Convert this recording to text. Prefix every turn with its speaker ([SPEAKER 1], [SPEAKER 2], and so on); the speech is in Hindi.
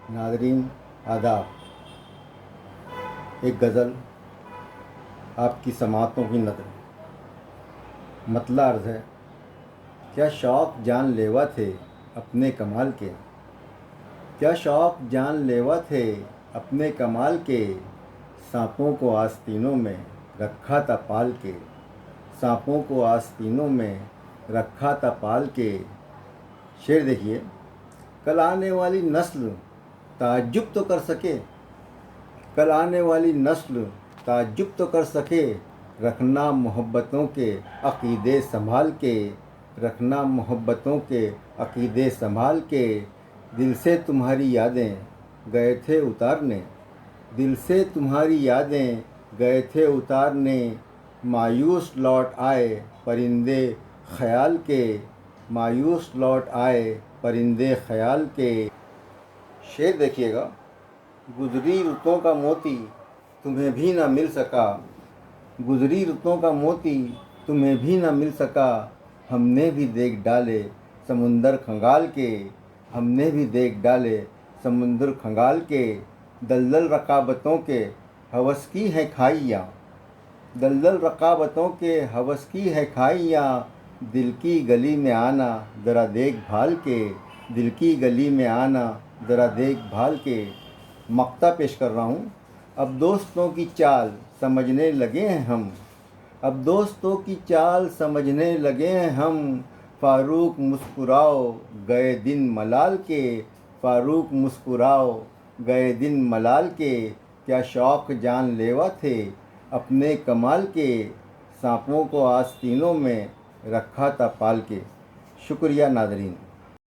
[SPEAKER 1] नादरीन आदाब। एक गज़ल आपकी समातों की नज़र। मतला अर्ज़ है, क्या शौक़ जानलेवा थे अपने कमाल के, क्या शौक़ जानलेवा थे अपने कमाल के, सांपों को आस्तीनों में रखा था पाल के, सांपों को आस्तीनों में रखा था पाल के। शेर देखिए, कल आने वाली नस्ल ताज्जुब तो कर सके, कल आने वाली नस्ल ताज्जुब तो कर सके, रखना मोहब्बतों के अक़ीदे संभाल के, रखना मोहब्बतों के अक़ीदे संभाल के। दिल से तुम्हारी यादें गए थे उतारने, दिल से तुम्हारी यादें गए थे उतारने, मायूस लौट आए परिंदे ख़याल के, मायूस लौट आए परिंदे ख़याल के। शेर देखिएगा, गुज़री रुतों का मोती तुम्हें भी ना मिल सका, गुज़री रुतों का मोती तुम्हें भी ना मिल सका, हमने भी देख डाले समुंदर खंगाल के, हमने भी देख डाले समुंदर खंगाल के। दलदल रकाबतों के हवस की है खाइयाँ, दलदल रकाबतों के हवस की है खाइयाँ, दिल की गली में आना ज़रा देखभाल के, दिल की गली में आना ज़रा देखभाल के। मक्ता पेश कर रहा हूँ। अब दोस्तों की चाल समझने लगे हैं हम, अब दोस्तों की चाल समझने लगे हैं हम, फ़ारूक मुस्कुराओ गए दिन मलाल के, फ़ारूक मुस्कुराओ गए दिन मलाल के। क्या शौक़ जानलेवा थे अपने कमाल के, सांपों को आस्तीनों में रखा था पाल के। शुक्रिया नाज़रीन।